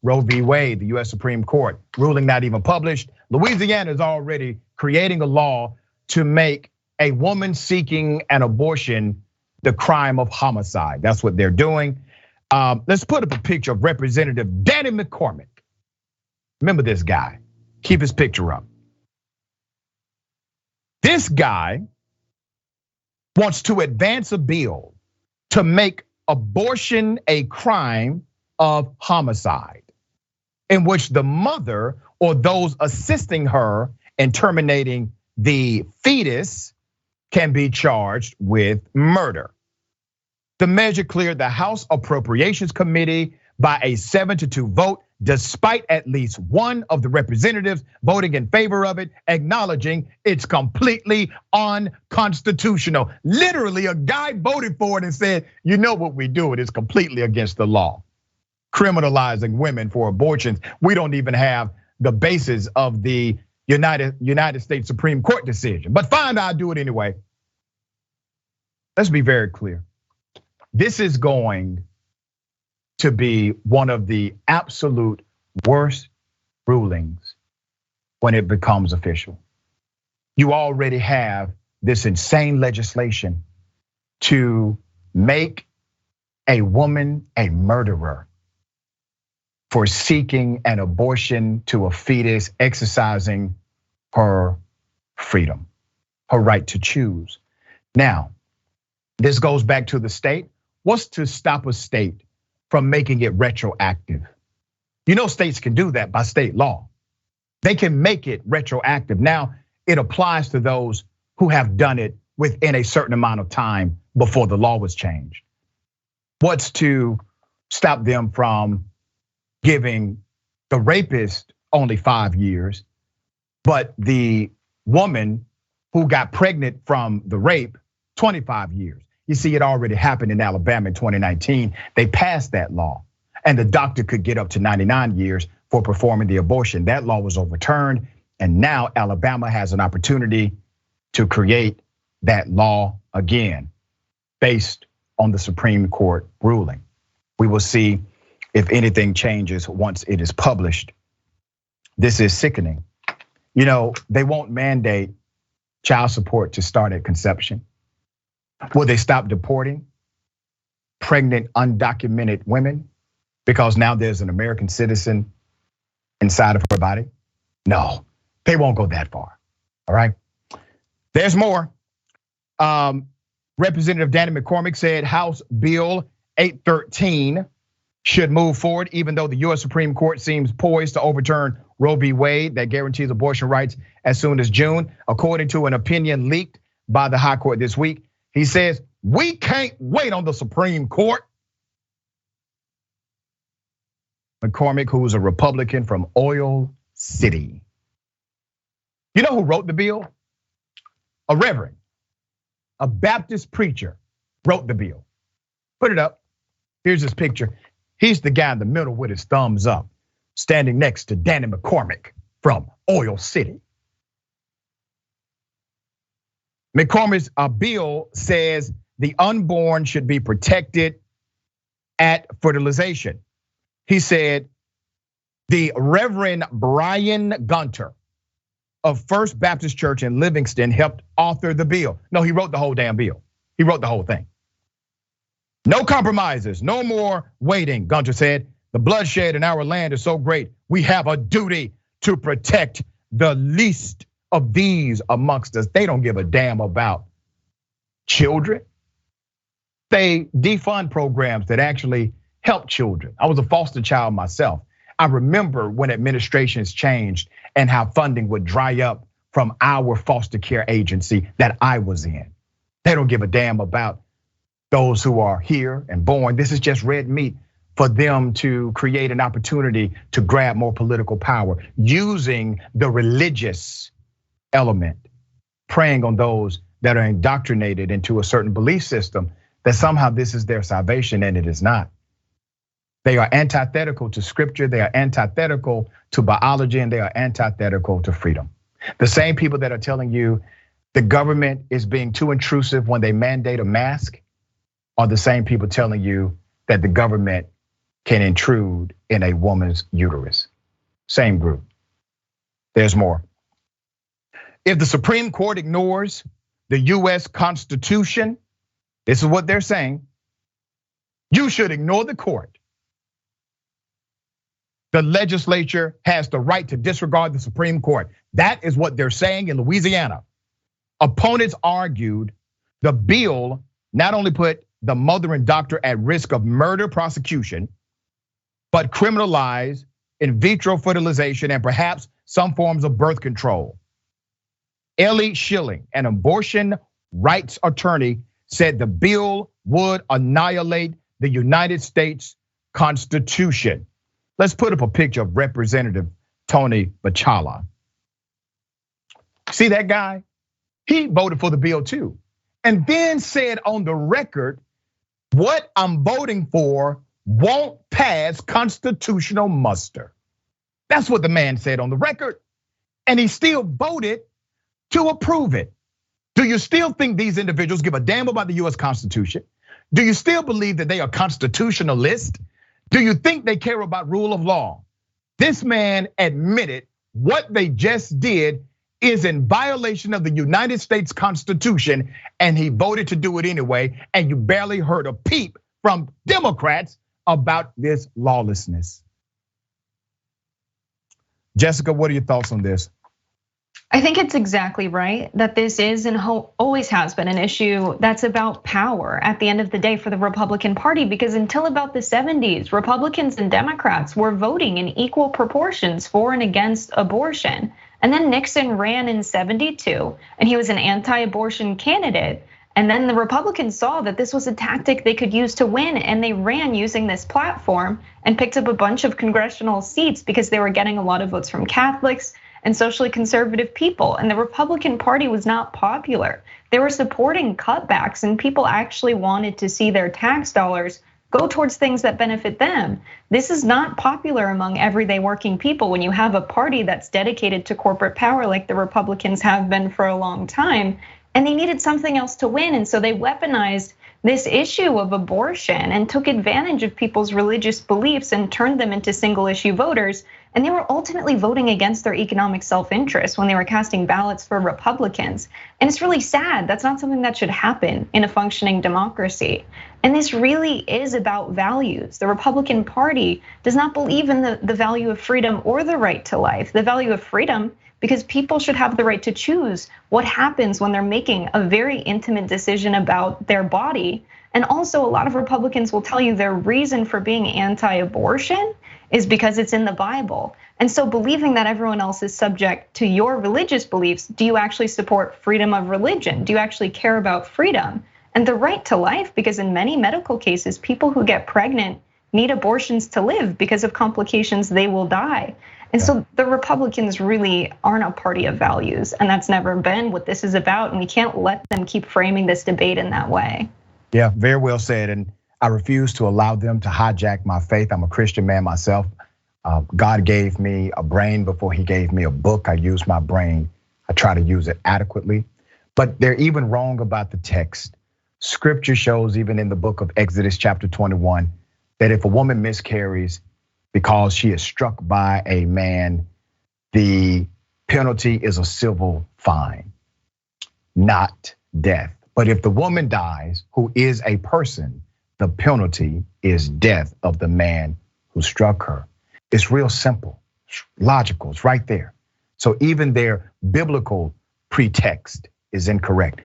Roe v. Wade, the US Supreme Court, ruling not even published. Louisiana is already creating a law to make a woman seeking an abortion the crime of homicide. That's what they're doing. Let's put up a picture of Representative Danny McCormick. Remember this guy, keep his picture up. This guy wants to advance a bill to make abortion a crime of homicide, in which the mother or those assisting her in terminating the fetus can be charged with murder. The measure cleared the House Appropriations Committee by a 7-2 vote, despite at least one of the representatives voting in favor of it, acknowledging it's completely unconstitutional. Literally, a guy voted for it and said, you know what we do, it is completely against the law. Criminalizing women for abortions. We don't even have the basis of the United States Supreme Court decision. But fine, I'll do it anyway. Let's be very clear. This is going to be one of the absolute worst rulings when it becomes official. You already have this insane legislation to make a woman a murderer for seeking an abortion to a fetus, exercising her freedom, her right to choose. Now, this goes back to the state. What's to stop a state from making it retroactive? You know, states can do that by state law. They can make it retroactive. Now, it applies to those who have done it within a certain amount of time before the law was changed. What's to stop them from giving the rapist only 5 years, but the woman who got pregnant from the rape, 25 years? You see, it already happened in Alabama in 2019. They passed that law, and the doctor could get up to 99 years for performing the abortion. That law was overturned, and now Alabama has an opportunity to create that law again, based on the Supreme Court ruling. We will see if anything changes once it is published. This is sickening. You know, they won't mandate child support to start at conception. Will they stop deporting pregnant, undocumented women because now there's an American citizen inside of her body? No, they won't go that far, all right? There's more. Representative Danny McCormick said House Bill 813 should move forward, even though the US Supreme Court seems poised to overturn Roe v. Wade that guarantees abortion rights as soon as June. According to an opinion leaked by the High Court this week, he says, we can't wait on the Supreme Court. McCormick, who's a Republican from Oil City. You know who wrote the bill? A reverend, a Baptist preacher wrote the bill. Put it up. Here's his picture. He's the guy in the middle with his thumbs up, standing next to Danny McCormick from Oil City. McCormick's bill says the unborn should be protected at fertilization. He said the Reverend Brian Gunter of First Baptist Church in Livingston helped author the bill. No, he wrote the whole damn bill. He wrote the whole thing. No compromises, no more waiting, Gunter said. The bloodshed in our land is so great, we have a duty to protect the least of these amongst us. They don't give a damn about children. They defund programs that actually help children. I was a foster child myself. I remember when administrations changed and how funding would dry up from our foster care agency that I was in. They don't give a damn about those who are here and born. This is just red meat for them to create an opportunity to grab more political power using the religious element, preying on those that are indoctrinated into a certain belief system that somehow this is their salvation, and it is not. They are antithetical to scripture, they are antithetical to biology, and they are antithetical to freedom. The same people that are telling you the government is being too intrusive when they mandate a mask are the same people telling you that the government can intrude in a woman's uterus. Same group. There's more. If the Supreme Court ignores the US Constitution, this is what they're saying, you should ignore the court. The legislature has the right to disregard the Supreme Court. That is what they're saying in Louisiana. Opponents argued the bill not only put the mother and doctor at risk of murder prosecution, but criminalized in vitro fertilization and perhaps some forms of birth control. Ellie Schilling, an abortion rights attorney, said the bill would annihilate the United States Constitution. Let's put up a picture of Representative Tony Bachala. See that guy? He voted for the bill too, and then said on the record, what I'm voting for won't pass constitutional muster. That's what the man said on the record, and he still voted to approve it. Do you still think these individuals give a damn about the US Constitution? Do you still believe that they are constitutionalists? Do you think they care about rule of law? This man admitted what they just did is in violation of the United States Constitution, and he voted to do it anyway, and you barely heard a peep from Democrats about this lawlessness. Jessica, what are your thoughts on this? I think it's exactly right that this is and always has been an issue that's about power at the end of the day for the Republican Party, because until about the 70s, Republicans and Democrats were voting in equal proportions for and against abortion. And then Nixon ran in 72 and he was an anti-abortion candidate. And then the Republicans saw that this was a tactic they could use to win, and they ran using this platform and picked up a bunch of congressional seats because they were getting a lot of votes from Catholics and socially conservative people. And the Republican Party was not popular. They were supporting cutbacks, and people actually wanted to see their tax dollars go towards things that benefit them. This is not popular among everyday working people when you have a party that's dedicated to corporate power like the Republicans have been for a long time, and they needed something else to win. And so they weaponized this issue of abortion and took advantage of people's religious beliefs and turned them into single issue voters. And they were ultimately voting against their economic self-interest when they were casting ballots for Republicans. And it's really sad. That's not something that should happen in a functioning democracy. And this really is about values. The Republican Party does not believe in the value of freedom or the right to life. The value of freedom, because people should have the right to choose what happens when they're making a very intimate decision about their body. And also, a lot of Republicans will tell you their reason for being anti-abortion is because it's in the Bible. And so believing that everyone else is subject to your religious beliefs, do you actually support freedom of religion? Do you actually care about freedom and the right to life? Because in many medical cases, people who get pregnant need abortions to live. Because of complications, they will die. And so the Republicans really aren't a party of values, and that's never been what this is about. And we can't let them keep framing this debate in that way. Yeah, very well said. And I refuse to allow them to hijack my faith. I'm a Christian man myself. God gave me a brain before he gave me a book. I use my brain. I try to use it adequately. But they're even wrong about the text. Scripture shows, even in the book of Exodus chapter 21, that if a woman miscarries because she is struck by a man, the penalty is a civil fine, not death. But if the woman dies, who is a person, the penalty is death of the man who struck her. It's real simple, logical, it's right there. So even their biblical pretext is incorrect.